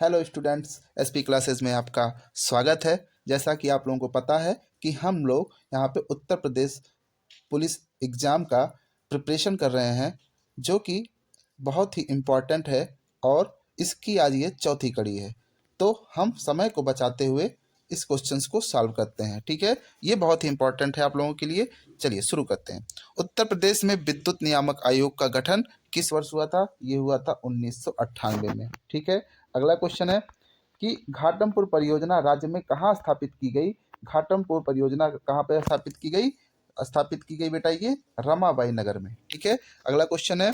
Hello students, SP classes में आपका स्वागत है। जैसा कि आप लोगों को पता है कि हम लोग यहाँ पे उत्तर प्रदेश पुलिस एग्ज़ाम का प्रिपरेशन कर रहे हैं, जो कि बहुत ही इम्पॉर्टेंट है और इसकी आज ये चौथी कड़ी है। तो हम समय को बचाते हुए इस क्वेश्चंस को सॉल्व करते हैं। ठीक है, ये बहुत ही इम्पॉर्टेंट है आप लोगों के लिए। चलिए शुरू करते हैं। उत्तर प्रदेश में विद्युत नियामक आयोग का गठन किस वर्ष हुआ था? ये हुआ था 1998 में। ठीक है, अगला क्वेश्चन है कि घाटमपुर परियोजना राज्य में कहाँ स्थापित की गई? घाटमपुर परियोजना कहाँ पर स्थापित की गई बेटा? ये रमाबाई नगर में। ठीक है, अगला क्वेश्चन है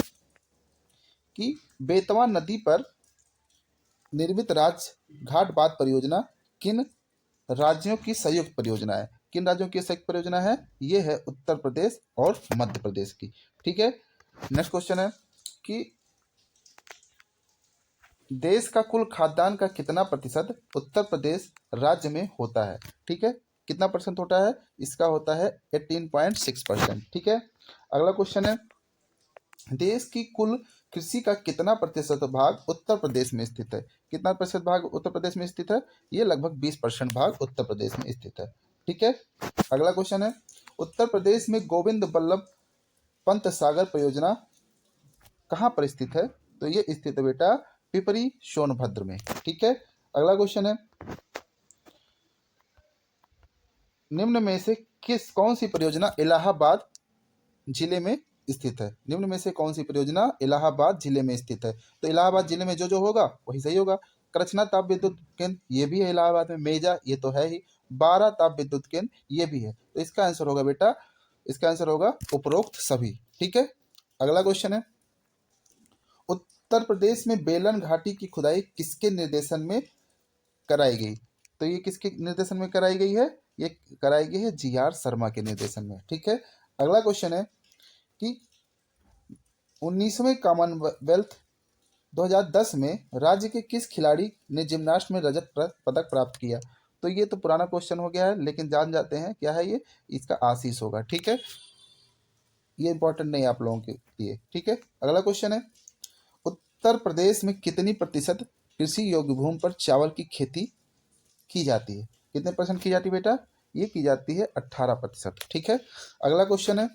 कि बेतवा नदी पर निर्मित राज घाट बांध परियोजना किन राज्यों की संयुक्त परियोजना है? किन राज्यों की संयुक्त परियोजना है? ये है उत्तर प्रदेश और मध्य प्रदेश की। ठीक है, नेक्स्ट क्वेश्चन है कि देश का कुल खाद्यान्न का कितना प्रतिशत उत्तर प्रदेश राज्य में होता है? ठीक है, कितना परसेंट होता है? इसका होता है 18.6%। ठीक है, अगला क्वेश्चन है देश की कुल कृषि का कितना प्रतिशत भाग उत्तर प्रदेश में स्थित है? कितना प्रतिशत भाग उत्तर प्रदेश में स्थित है? ये लगभग 20% भाग उत्तर प्रदेश में स्थित है। ठीक है, अगला क्वेश्चन है उत्तर प्रदेश में गोविंद बल्लभ पंत सागर परियोजना कहाँ पर स्थित है? तो ये स्थित है बेटा पिपरी सोनभद्र में। ठीक है, अगला क्वेश्चन है निम्न में से कौन सी परियोजना इलाहाबाद जिले में स्थित है? निम्न में से कौन सी परियोजना इलाहाबाद जिले में स्थित है? तो इलाहाबाद जिले में जो जो होगा वही सही होगा। करछना ताप विद्युत केंद्र ये भी है इलाहाबाद में। मेजा ये तो है ही। बारा ताप विद्युत केंद्र ये भी है। तो इसका आंसर होगा बेटा, इसका आंसर होगा उपरोक्त सभी। ठीक है, अगला क्वेश्चन है उत्तर प्रदेश में बेलन घाटी की खुदाई किसके निर्देशन में कराई गई? तो ये किसके निर्देशन में कराई गई है? ये कराई गई है GR शर्मा के निर्देशन में। ठीक है, अगला क्वेश्चन है कि 19वें कॉमनवेल्थ 2010 में राज्य के किस खिलाड़ी ने जिम्नास्ट में रजत पदक प्राप्त किया? तो ये तो पुराना क्वेश्चन हो गया है, लेकिन जान जाते हैं क्या है ये। इसका आशीष होगा। ठीक है, ये इंपॉर्टेंट नहीं है आप लोगों के लिए। ठीक है, अगला क्वेश्चन है उत्तर प्रदेश में कितनी प्रतिशत कृषि योग्य भूमि पर चावल की खेती की जाती है? कितने परसेंट की जाती है बेटा? ये की जाती है 18%। ठीक है, अगला क्वेश्चन है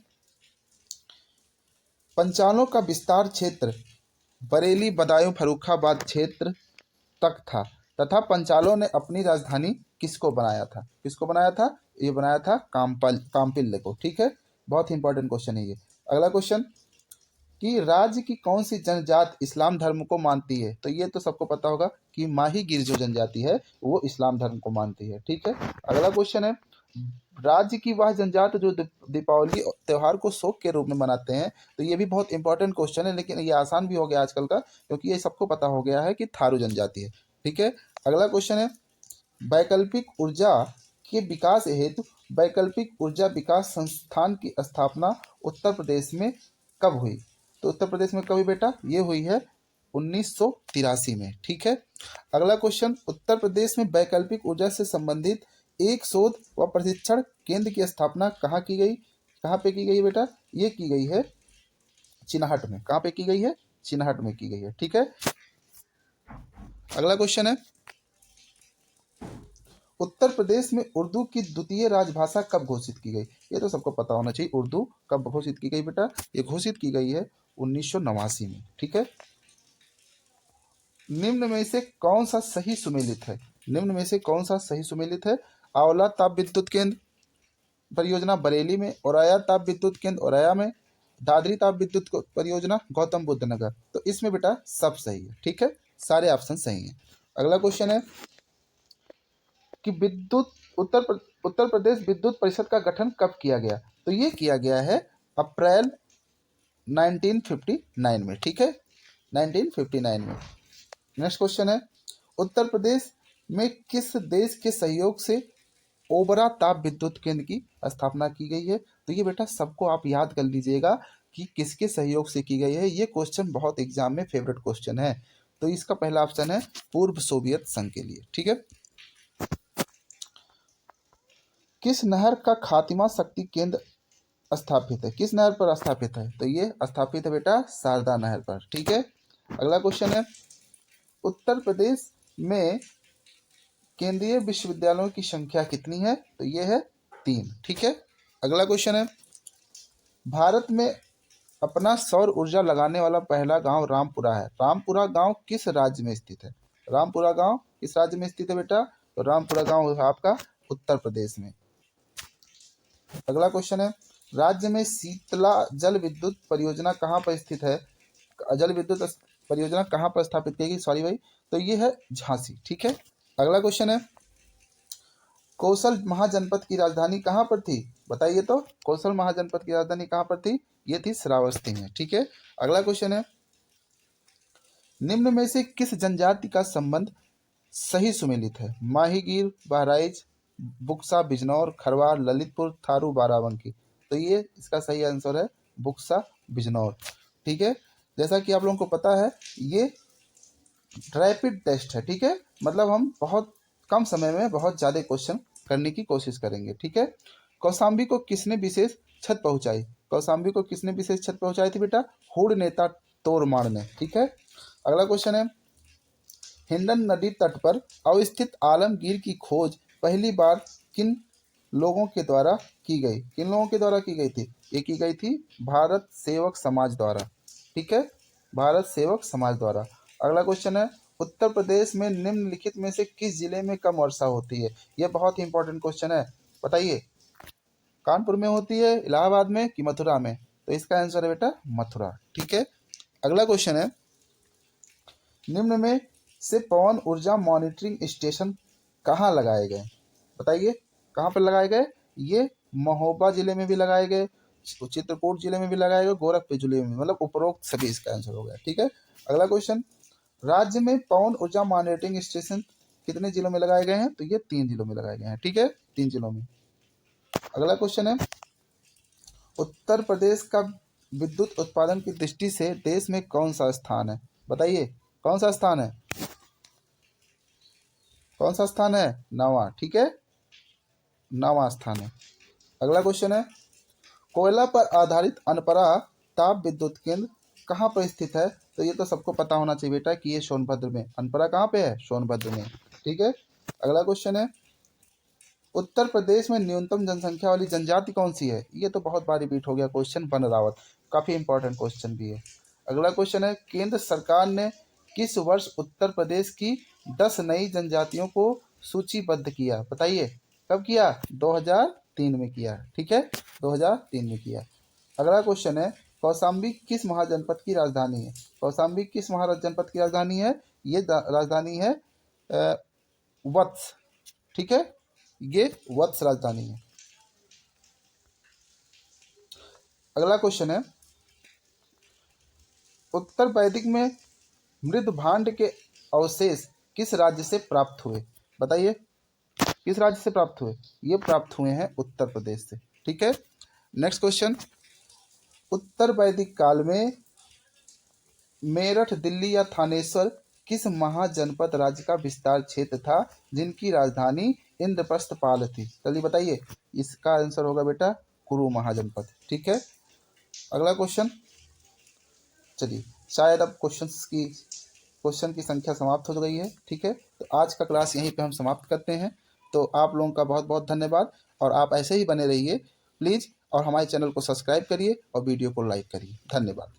पंचालों का विस्तार क्षेत्र बरेली बदायूं फर्रुखाबाद क्षेत्र तक था तथा पंचालों ने अपनी राजधानी किसको बनाया था? किसको बनाया था? ये बनाया था काम्पिल्य को। ठीक है, बहुत ही इंपॉर्टेंट क्वेश्चन है ये। अगला क्वेश्चन कि राज्य की कौन सी जनजाति इस्लाम धर्म को मानती है? तो ये तो सबको पता होगा कि माही गिर जो जनजाति है वो इस्लाम धर्म को मानती है। ठीक है, अगला क्वेश्चन है राज्य की वह जनजाति जो दीपावली त्योहार को शोक के रूप में मनाते हैं। तो ये भी बहुत इंपॉर्टेंट क्वेश्चन है, लेकिन ये आसान भी हो गया आजकल का, क्योंकि ये सबको पता हो गया है कि थारू जनजाति है। ठीक है, अगला क्वेश्चन है वैकल्पिक ऊर्जा के विकास हेतु वैकल्पिक ऊर्जा विकास संस्थान की स्थापना उत्तर प्रदेश में कब हुई? तो उत्तर प्रदेश में कब हुई बेटा? ये हुई है 1983 में। ठीक है, अगला क्वेश्चन उत्तर प्रदेश में वैकल्पिक ऊर्जा से संबंधित एक शोध व प्रशिक्षण केंद्र की स्थापना कहाँ की गई? कहाँ पे की गई बेटा? ये की गई है चिनाहट में। कहाँ पे की गई है? चिनाहट में की गई है। ठीक है, अगला क्वेश्चन है उत्तर प्रदेश में उर्दू की द्वितीय राजभाषा कब घोषित की गई? ये तो सबको पता होना चाहिए। उर्दू कब घोषित की गई बेटा? ये घोषित की गई है 1989 में। ठीक है, निम्न में से कौन सा सही सुमेलित है? निम्न में से कौन सा सही सुमेलित है? आंवला ताप विद्युत केंद्र परियोजना बरेली में, औराया ताप विद्युत केंद्र औराया में, दादरी ताप विद्युत परियोजना गौतम बुद्ध नगर। तो इसमें बेटा सब सही है। ठीक है, सारे ऑप्शन सही हैं। अगला क्वेश्चन है कि उत्तर प्रदेश विद्युत परिषद का गठन कब किया गया? तो ये किया गया है अप्रैल 1959 में। ठीक है, 1959 में। नेक्स्ट क्वेश्चन है उत्तर प्रदेश में किस देश के सहयोग से ओबरा ताप विद्युत केंद्र की स्थापना की गई है? तो ये बेटा सबको आप याद कर लीजिएगा कि किसके सहयोग से की गई है। ये क्वेश्चन बहुत एग्जाम में फेवरेट क्वेश्चन है। तो इसका पहला ऑप्शन है पूर्व सोवियत संघ के लिए। ठीक है, किस नहर का खातिमा शक्ति केंद्र स्थापित है? किस नहर पर स्थापित है? तो ये स्थापित है बेटा शारदा नहर पर। ठीक है, अगला क्वेश्चन है उत्तर प्रदेश में केंद्रीय विश्वविद्यालयों की संख्या कितनी है? तो ये है 3। ठीक है। अगला क्वेश्चन है, भारत में अपना सौर ऊर्जा लगाने वाला पहला गांव रामपुरा है। रामपुरा गांव किस राज्य में स्थित है? रामपुरा गांव किस राज्य में स्थित है बेटा? तो रामपुरा गांव है आपका उत्तर प्रदेश में। अगला क्वेश्चन है, राज्य में शीतला जल विद्युत परियोजना कहाँ पर स्थित है? जल विद्युत परियोजना कहाँ पर स्थापित की गई? सॉरी भाई, तो ये है झांसी। ठीक है। अगला क्वेश्चन है, कौशल महाजनपद की राजधानी कहाँ पर थी? बताइए तो, कौशल महाजनपद की राजधानी कहाँ पर थी? ये थी श्रावस्ती में। ठीक है। अगला क्वेश्चन है, निम्न में से किस जनजाति का संबंध सही सुमेलित है? माहीगीर, बहराइच, बुक्सा, बिजनौर, खरवार, ललितपुर, थारू, बाराबंकी। तो ये इसका सही आंसर है बुक्सा, बिजनौर। ठीक है। जैसा कि आप लोगों को पता है, ये रैपिड टेस्ट है। ठीक है, मतलब हम बहुत कम समय में बहुत ज़्यादा क्वेश्चन करने की कोशिश करेंगे। ठीक है। कौशाम्बी को किसने विशेष छत पहुंचाई? कौशाम्बी को किसने विशेष छत पहुंचाई थी बेटा? हूण नेता तोरमाड़ ने। ठीक है। अगला क्वेश्चन है, हिंडन नदी तट पर अवस्थित आलमगीर की खोज पहली बार किन लोगों के द्वारा की गई? किन लोगों के द्वारा की गई थी? ये की गई थी भारत सेवक समाज द्वारा। ठीक है, भारत सेवक समाज द्वारा। अगला क्वेश्चन है, उत्तर प्रदेश में निम्नलिखित में से किस जिले में कम वर्षा होती है? यह बहुत ही इंपॉर्टेंट क्वेश्चन है, बताइए। कानपुर में होती है, इलाहाबाद में, कि मथुरा में? तो इसका आंसर है बेटा मथुरा। ठीक है। अगला क्वेश्चन है, निम्न में से पवन ऊर्जा मॉनिटरिंग स्टेशन कहाँ लगाए गए? बताइए, कहाँ पर लगाए गए? ये महोबा जिले में भी लगाए गए, चित्रकूट जिले में भी लगाए गए, गोरखपुर जिले में, मतलब उपरोक्त सभी इसका आंसर हो गया। ठीक है। अगला क्वेश्चन, राज्य में पवन ऊर्जा मॉनिटरिंग स्टेशन कितने जिलों में लगाए गए हैं? तो ये 3 जिलों में लगाए गए हैं। ठीक है, 3 जिलों में। अगला क्वेश्चन है, उत्तर प्रदेश का विद्युत उत्पादन की दृष्टि से देश में कौन सा स्थान है? बताइए, कौन सा स्थान है? कौन सा स्थान है? 9वां। ठीक है, 9वां स्थान है। अगला क्वेश्चन है, कोयला पर आधारित अनपरा ताप विद्युत केंद्र कहाँ पर स्थित है? तो ये तो सबको पता होना चाहिए बेटा कि ये सोनभद्र में। अनपरा कहाँ पे है? सोनभद्र में। ठीक है। अगला क्वेश्चन है, उत्तर प्रदेश में न्यूनतम जनसंख्या वाली जनजाति कौन सी है? ये तो बहुत बार रिपीट हो गया क्वेश्चन, वन रावत। काफी इंपॉर्टेंट क्वेश्चन भी है। अगला क्वेश्चन है, केंद्र सरकार ने किस वर्ष उत्तर प्रदेश की 10 नई जनजातियों को सूचीबद्ध किया? बताइए, कब किया? 2003 में किया। ठीक है, 2003 में किया। अगला क्वेश्चन है, कौशाम्बी किस महाजनपद की राजधानी है? कौशाम्बी किस महाजनपद की राजधानी है? ये राजधानी है वत्स। ठीक है, ये वत्स राजधानी है। अगला क्वेश्चन है, उत्तर वैदिक में मृद भांड के अवशेष किस राज्य से प्राप्त हुए? बताइए, किस राज्य से प्राप्त हुए? ये प्राप्त हुए हैं उत्तर प्रदेश से। ठीक है। नेक्स्ट क्वेश्चन, उत्तर वैदिक काल में मेरठ, दिल्ली या थानेश्वर किस महाजनपद राज्य का विस्तार क्षेत्र था जिनकी राजधानी इंद्रप्रस्थ पाल थी? जल्दी बताइए, इसका आंसर होगा बेटा कुरु महाजनपद। ठीक है। अगला क्वेश्चन, चलिए शायद अब क्वेश्चन की संख्या समाप्त हो गई है। ठीक है, तो आज का क्लास यहीं पे हम समाप्त करते हैं। तो आप लोगों का बहुत बहुत धन्यवाद, और आप ऐसे ही बने रहिए प्लीज़, और हमारे चैनल को सब्सक्राइब करिए और वीडियो को लाइक करिए। धन्यवाद।